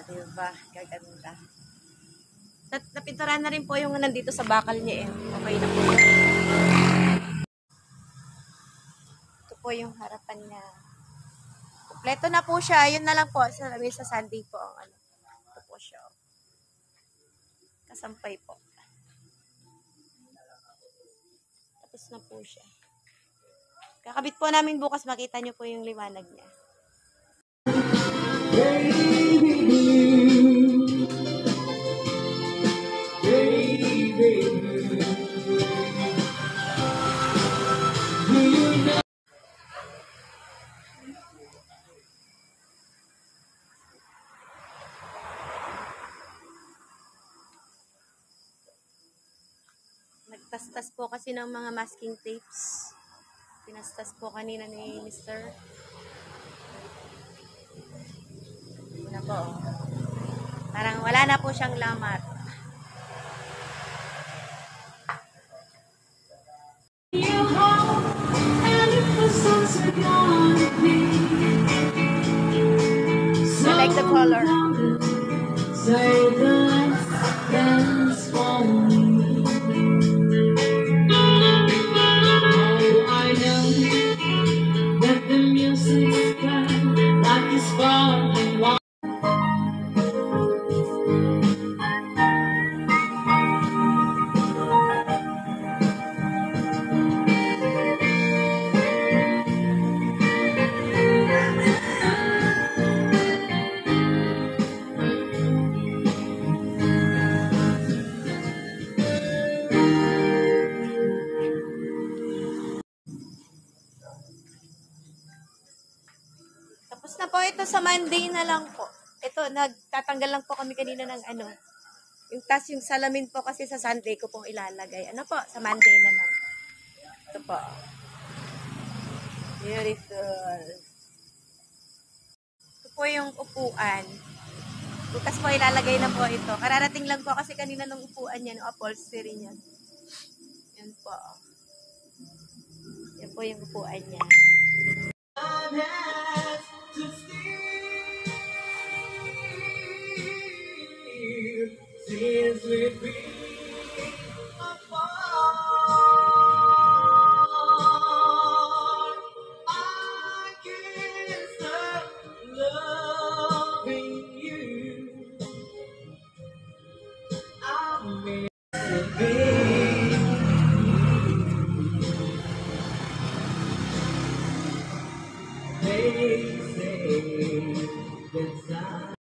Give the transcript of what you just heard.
Diba? Gaganda. Napinturan na rin po yung nandito sa bakal niya eh. Okay na po. Ito po yung harapan niya. Kompleto na po siya. Yun na lang po. Sa Sunday po ang ano. Ito po siya. Kasampay po. Tapos na po siya. Kakabit po namin bukas. Makita nyo po yung liwanag niya. Nagtastas po kasi ng mga masking tapes. Pinastas po kanina ni Mr. Una po. Parang wala na po siyang lamat. I like the color. Tapos na po ito sa Monday na lang po. Ito, nagtatanggal lang po kami kanina ng ano. Yung salamin po kasi sa Sunday ko pong ilalagay. Ano po, sa Monday na lang. Ito po. Beautiful. Ito po yung upuan. Bukas po ilalagay na po ito. Kararating lang po kasi kanina ng upuan niya, ng upholstery niya. Yan po. Yan po yung upuan niya. Since we've been apart, I can't stop loving you. I'm missing. They say that